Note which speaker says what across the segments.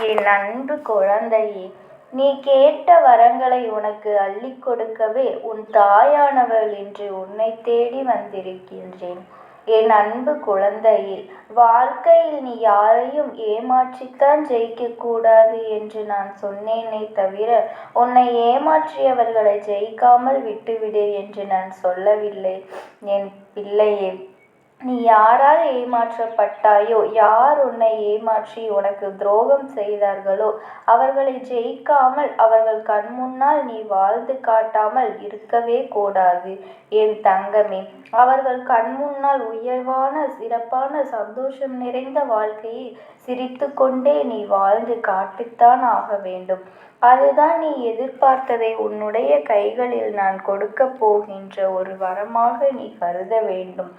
Speaker 1: என் அன்பு குழந்தையே, நீ கேட்ட வரங்களை உனக்கு அள்ளிக் கொடுக்கவே உன் தாயானவள் இன்று உன்னைத் தேடி வந்திருக்கின்றேன். என் அன்பு குழந்தையே, வாழ்க்கையில் நீ யாரையும் ஏமாற்றித்தான் ஜெயிக்கக் கூடாது என்று நான் சொன்னேனே தவிர, உன்னை ஏமாற்றியவர்களை ஜெயிக்காமல் விட்டுவிடு என்று நான் சொல்லவில்லை. என் பிள்ளையே, நீ யாரால் ஏமாற்றப்பட்டாயோ, யார் உன்னை ஏமாற்றி உனக்கு துரோகம் செய்தார்களோ, அவர்களை ஜெயிக்காமல் அவர்கள் கண்முன்னால் நீ வாழ்ந்து காட்டாமல் இருக்கவே கூடாது. என் தங்கமே, அவர்கள் கண்முன்னால் உயர்வான, சிறப்பான, சந்தோஷம் நிறைந்த வாழ்க்கையை சிரித்து கொண்டே நீ வாழ்ந்து காட்டித்தான் ஆக வேண்டும். அதுதான் நீ எதிர்பார்த்ததை உன்னுடைய கைகளில் நான் கொடுக்கப் போகின்ற ஒரு வரமாக நீ கருத வேண்டும்.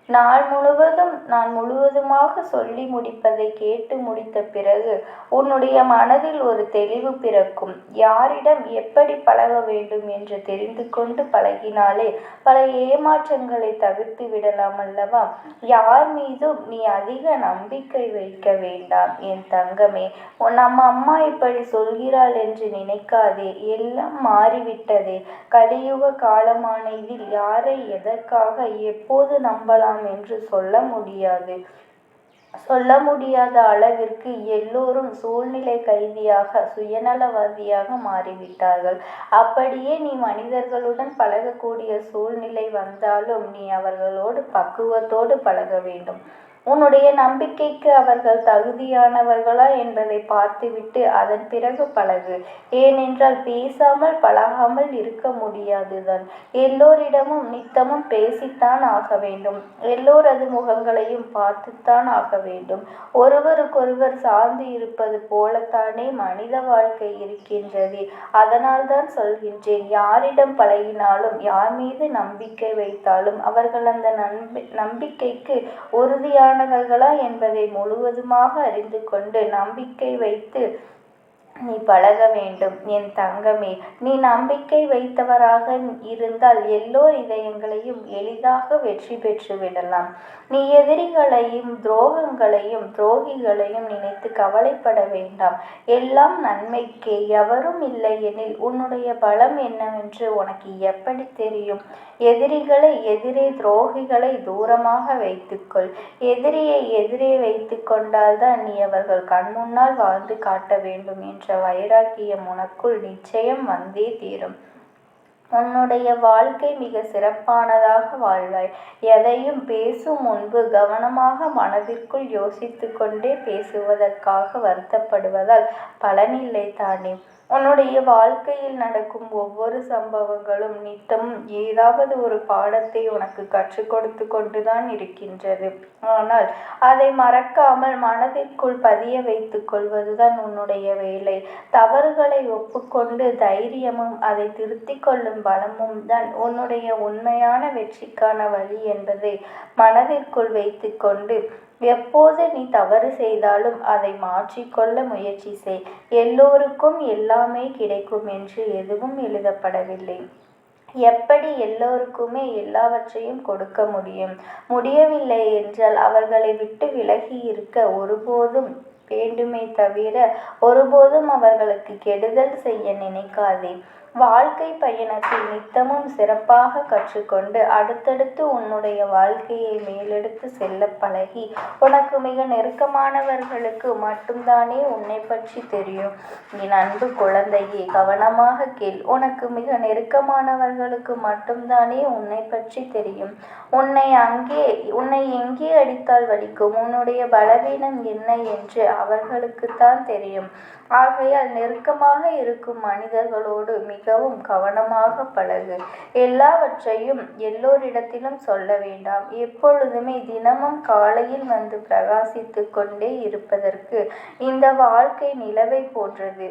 Speaker 1: நான் முழுவதுமாக சொல்லி முடிப்பதை கேட்டு முடித்த பிறகு உன்னுடைய மனதில் ஒரு தெளிவு பிறக்கும். யாரிடம் எப்படி பழக வேண்டும் என்று தெரிந்து கொண்டு பழகினாலே பல ஏமாற்றங்களை தவிர்த்து விடலாம் அல்லவா? யார் மீதும் நீ அதிக நம்பிக்கை வைக்க வேண்டாம் என் தங்கமே. நம்ம அம்மா இப்படி சொல்கிறாள் என்று நினைக்காதே. எல்லாம் மாறிவிட்டதே. கலியுக காலமான இதில் யாரை எதற்காக எப்போது நம்பலாம் என்று சொல்ல முடியாத அளவிற்கு எல்லோரும் சூழ்நிலை கைதியாக, சுயநலவாதியாக மாறிவிட்டார்கள். அப்படியே நீ மனிதர்களுடன் பழகக்கூடிய சூழ்நிலை வந்தாலும் நீ அவர்களோடு பக்குவத்தோடு பழக வேண்டும். உன்னுடைய நம்பிக்கைக்கு அவர்கள் தகுதியானவர்களா என்பதை பார்த்துவிட்டு அதன் பிறகு பழகு. ஏனென்றால் பேசாமல் பழகாமல் இருக்க முடியாதுதான். எல்லோரிடமும் நித்தமும் பேசித்தான் ஆக வேண்டும். எல்லோரது முகங்களையும் பார்த்துத்தான் ஆக வேண்டும். ஒருவருக்கொருவர் சார்ந்து இருப்பது போலத்தானே மனித வாழ்க்கை இருக்கின்றது. அதனால்தான் சொல்கின்றேன், யாரிடம் பழகினாலும், யார் மீது நம்பிக்கை வைத்தாலும் அவர்கள் அந்த நம்பிக்கைக்கு உறுதியான என்பதை முழுவதுமாக அறிந்து கொண்டு நம்பிக்கை வைத்து நீ பழக வேண்டும் என் தங்கமே. நீ நம்பிக்கை வைத்தவராக இருந்தால் எல்லோர் இதயங்களையும் எளிதாக வெற்றி பெற்று விடலாம். நீ எதிரிகளையும் துரோகிகளையும் நினைத்து கவலைப்பட வேண்டாம். எல்லாம் நன்மைக்கே. எவரும் இல்லை எனில் உன்னுடைய பலம் என்னவென்று உனக்கு எப்படி தெரியும்? துரோகிகளை தூரமாக வைத்துக்கொள். எதிரியை எதிரே வைத்து கொண்டால்தான் நீ அவர்கள் கண்முன்னால் வாழ்ந்து காட்ட வேண்டும் என்ற வைராக்கியம் உனக்குள் நிச்சயம் வந்தே தீரும். உன்னுடைய வாழ்க்கை மிக சிறப்பானதாக வாழ்வாய். எதையும் பேசும் முன்பு கவனமாக மனதிற்குள் யோசித்து கொண்டே பேசுவதற்காக வருத்தப்படுவதால் பலனில்லை தானே. உன்னுடைய வாழ்க்கையில் நடக்கும் ஒவ்வொரு சம்பவங்களும் நித்தமும் ஏதாவது ஒரு பாடத்தை உனக்கு கற்றுக் கொடுத்து கொண்டுதான் இருக்கின்றது. ஆனால் அதை மறக்காமல் மனதிற்குள் பதிய வைத்துக் கொள்வதுதான் உன்னுடைய வேலை. தவறுகளை ஒப்புக்கொண்டு தைரியமும் அதை திருத்திக் கொள்ளும் பலமும் தான் உன்னுடைய உண்மையான வெற்றிக்கான வழி என்பதை மனதிற்குள் வைத்து கொண்டு எப்போது நீ தவறு செய்தாலும் அதை மாற்றிக்கொள்ள முயற்சி செய். எல்லோருக்கும் எல்லாமே கிடைக்கும் என்று எதுவும் எழுதப்படவில்லை. எப்படி எல்லோருக்குமே எல்லாவற்றையும் கொடுக்க முடியவில்லை என்றால் அவர்களை விட்டு விலகி இருக்க ஒருபோதும் வேண்டுமே தவிர ஒருபோதும் அவர்களுக்கு கெடுதல் செய்ய நினைக்காதே. வாழ்க்கை பயணத்தில் நித்தமும் சிறப்பாக கற்றுக்கொண்டு அடுத்தடுத்து உன்னுடைய வாழ்க்கையை மேலெடுத்து செல்ல பழகி உனக்கு மிக நெருக்கமானவர்களுக்கு மட்டும்தானே உன்னை பற்றி தெரியும். என் அன்பு குழந்தையே, கவனமாக கேள். உனக்கு மிக நெருக்கமானவர்களுக்கு மட்டும்தானே உன்னை பற்றி தெரியும். உன்னை எங்கே அடித்தால் வலிக்கும், உன்னுடைய பலவீனம் என்ன என்று அவர்களுக்குத்தான் தெரியும். ஆகையால் நெருக்கமாக இருக்கும் மனிதர்களோடு மிகவும் கவனமாக பழகு. எல்லாவற்றையும் எல்லோரிடத்திலும் சொல்ல வேண்டாம். எப்பொழுதுமே தினமும் காலையில் வந்து பிரகாசித்து கொண்டே இருப்பதற்கு இந்த வாழ்க்கை நிலவை போன்றது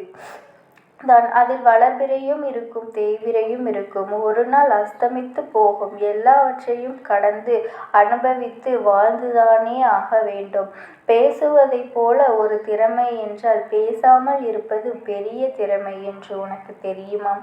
Speaker 1: தான். அதில் வளர்பிறையும் இருக்கும், தேய்பிறையும் இருக்கும். ஒரு நாள் அஸ்தமித்து போகும். எல்லாவற்றையும் கடந்து அனுபவித்து வாழ்ந்துதானே ஆக வேண்டும். பேசுவதைப் போல ஒரு திறமை என்றால் பேசாமல் இருப்பது பெரிய திறமை என்று உனக்கு தெரியுமா?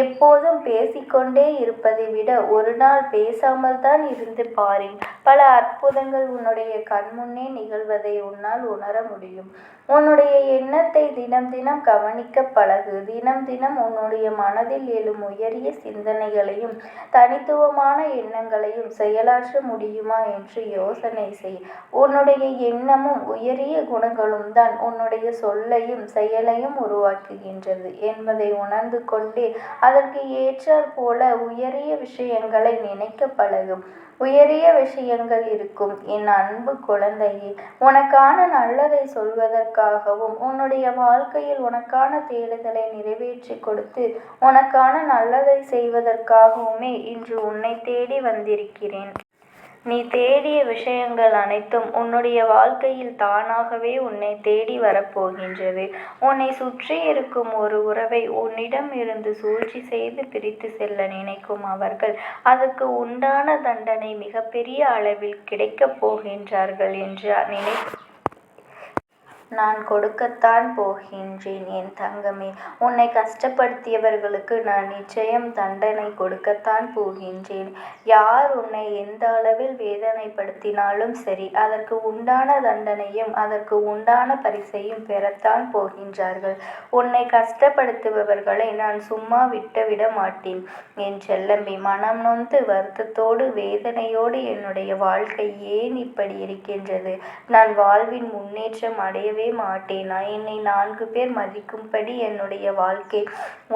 Speaker 1: எப்போதும் பேசிக்கொண்டே இருப்பதை விட ஒரு நாள் பேசாமல் தான் இருந்து பாரேன். பல அற்புதங்கள் உன்னுடைய கண்முன்னே நிகழ்வதை உன்னால் உணர முடியும். உன்னுடைய எண்ணத்தை தினம் தினம் கவனிக்கப் பழகு. தினம் தினம் உன்னுடைய மனதில் எழும் உயரிய சிந்தனைகளையும் தனித்துவமான எண்ணங்களையும் செயலாற்ற முடியுமா என்று யோசனை செய். உன்னுடைய எண்ணமும் உயரிய குணங்களும் தான் உன்னுடைய சொல்லையும் செயலையும் உருவாக்குகின்றது என்பதை உணர்ந்து கொண்டே அதற்கு ஏற்றாற் போல உயரிய விஷயங்களை நினைக்க பழகும். உயரிய விஷயங்கள் இருக்கும். என் அன்பு குழந்தையே, உனக்கான நல்லதை சொல்வதற்காகவும் உன்னுடைய வாழ்க்கையில் உனக்கான தேடுதலை நிறைவேற்றி கொடுத்து உனக்கான நல்லதை செய்வதற்காகவுமே இன்று உன்னை தேடி வந்திருக்கிறேன். நீ தேடிய விஷயங்கள் அனைத்தும் உன்னுடைய வாழ்க்கையில் தானாகவே உன்னை தேடி வரப்போகின்றது. உன்னை சுற்றி இருக்கும் ஒரு உறவை உன்னிடம் இருந்து சூழ்ச்சி செய்து பிரித்து செல்ல நினைக்கும் அவர்கள் அதற்கு உண்டான தண்டனை மிகப்பெரிய அளவில் கிடைக்கப் போகின்றார்கள் என்று நான் கொடுக்கத்தான் போகின்றேன் என் தங்கமே. உன்னை கஷ்டப்படுத்தியவர்களுக்கு நான் நிச்சயம் தண்டனை கொடுக்கத்தான் போகின்றேன். யார் உன்னை எந்த அளவில் வேதனைப்படுத்தினாலும் சரி, அதற்கு உண்டான தண்டனையும் அதற்கு உண்டான பரிசையும் பெறத்தான் போகின்றார்கள். உன்னை கஷ்டப்படுத்துபவர்களை நான் சும்மா விட்டுவிட மாட்டேன் என் செல்லமே. மனம் நொந்து வருத்தத்தோடு வேதனையோடு என்னுடைய வாழ்க்கை ஏன் இப்படி இருக்கின்றது, நான் வாழ்வின் முன்னேற்றம் அடைய மாட்டேனா, என்னை 4 பேர் மதிக்கும்படி என்னுடைய வாழ்க்கை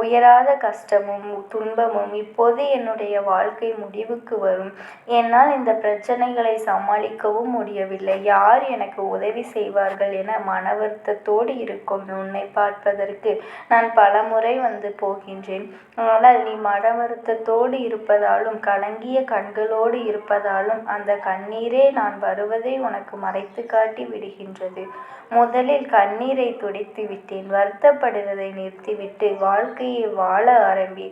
Speaker 1: உயராத கஷ்டமும் துன்பமும் இப்போது என்னுடைய வாழ்க்கை முடிவுக்கு வரும். என்னால் இந்த பிரச்சனைகளை சமாளிக்கவும் முடியவில்லை. யார் எனக்கு உதவி செய்வார்கள் என மன வருத்தத்தோடு இருக்கும் உன்னை பார்ப்பதற்கு நான் பலமுறை வந்து போகின்றேன். ஆனால் நீ மன வருத்தத்தோடு இருப்பதாலும் கலங்கிய கண்களோடு இருப்பதாலும் அந்த கண்ணீரே நான் வருவதை உனக்கு மறைத்து காட்டி விடுகின்றது. முதலில் கண்ணீரை துடைத்து விட்டேன். வருத்தப்படுவதை நிறுத்திவிட்டு வாழ்க்கையை வாழ ஆரம்பி.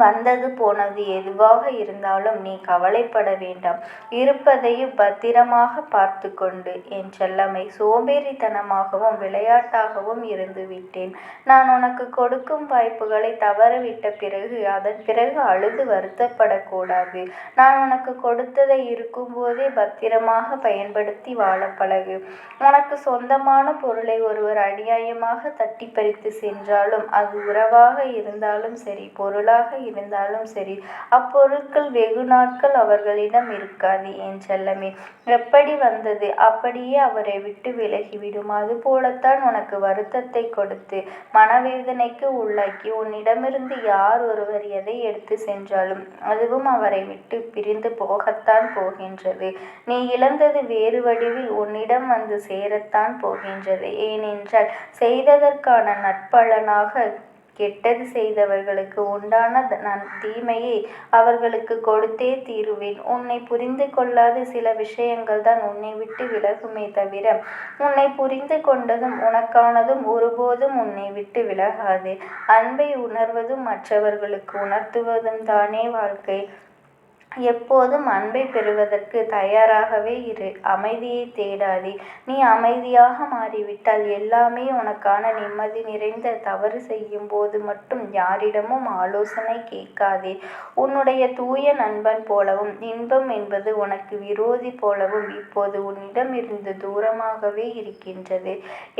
Speaker 1: வந்தது போனது எதுவாக இருந்தாலும் நீ கவலைப்பட வேண்டாம். இருப்பதையும் பத்திரமாக பார்த்து கொண்டு என் செல்லமை. சோம்பேறித்தனமாகவும் விளையாட்டாகவும் இருந்து விட்டேன். நான் உனக்கு கொடுக்கும் வாய்ப்புகளை தவறவிட்ட பிறகு அதன் பிறகு அழுது வருத்தப்படக்கூடாது. நான் உனக்கு கொடுத்ததை இருக்கும்போதே பத்திரமாக பயன்படுத்தி வாழ பழகு. உனக்கு சொந்தமான பொருளை ஒருவர் அநியாயமாக தட்டி பறித்து சென்றாலும் அது உறவாக இருந்தாலும் சரி, பொருளாக இருந்தாலும் சரி, அப்பொருட்கள் வெகு நாட்கள் அவர்களிடம் இருக்காது என் செல்லமே. எப்படி வந்தது அப்படியே அவரை விட்டு விலகிவிடும். அதுபோலத்தான் உனக்கு வருத்தத்தை கொடுத்து மனவேதனைக்கு உள்ளாக்கி உன்னிடமிருந்து யார் ஒருவர் எதை எடுத்து சென்றாலும் அதுவும் அவரை விட்டு பிரிந்து போகத்தான் போகின்றது. நீ இழந்தது வேறு வடிவில் உன்னிடம் வந்து சேரத்தான் போகின்றது. ஏனென்றால் செய்ததற்கான நற்பலனாக கெட்டது செய்தவர்களுக்கு உண்டான தீமையை அவர்களுக்கு கொடுத்தே தீருவேன். உன்னை புரிந்து கொள்ளாத சில விஷயங்கள் தான் உன்னை விட்டு விலகுமே தவிர உன்னை புரிந்து கொண்டதும் உனக்கானதும் ஒருபோதும் உன்னை விட்டு விலகாது. அன்பை உணர்வதும் மற்றவர்களுக்கு உணர்த்துவதும் தானே வாழ்க்கை. எப்போதும் அன்பை பெறுவதற்கு தயாராகவே இரு. அமைதியை தேடாதே. நீ அமைதியாக மாறிவிட்டால் எல்லாமே உனக்கான நிம்மதி நிறைந்த. தவறு செய்யும் போது மட்டும் யாரிடமும் ஆலோசனை கேட்காதே. உன்னுடைய தூய நண்பன் போலவும் இன்பம் என்பது உனக்கு விரோதி போலவும் இப்போது உன்னிடம் இருந்து தூரமாகவே இருக்கின்றது.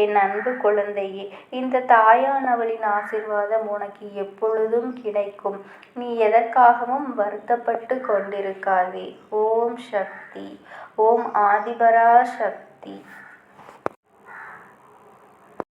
Speaker 1: என் அன்பு குழந்தையே, இந்த தாயானவளின் ஆசீர்வாதம் உனக்கு எப்பொழுதும் கிடைக்கும். நீ எதற்காகவும் வருத்தப்பட்டு கொண்டிருக்காதே. ஓம் சக்தி. ஓம் ஆதிபரா சக்தி.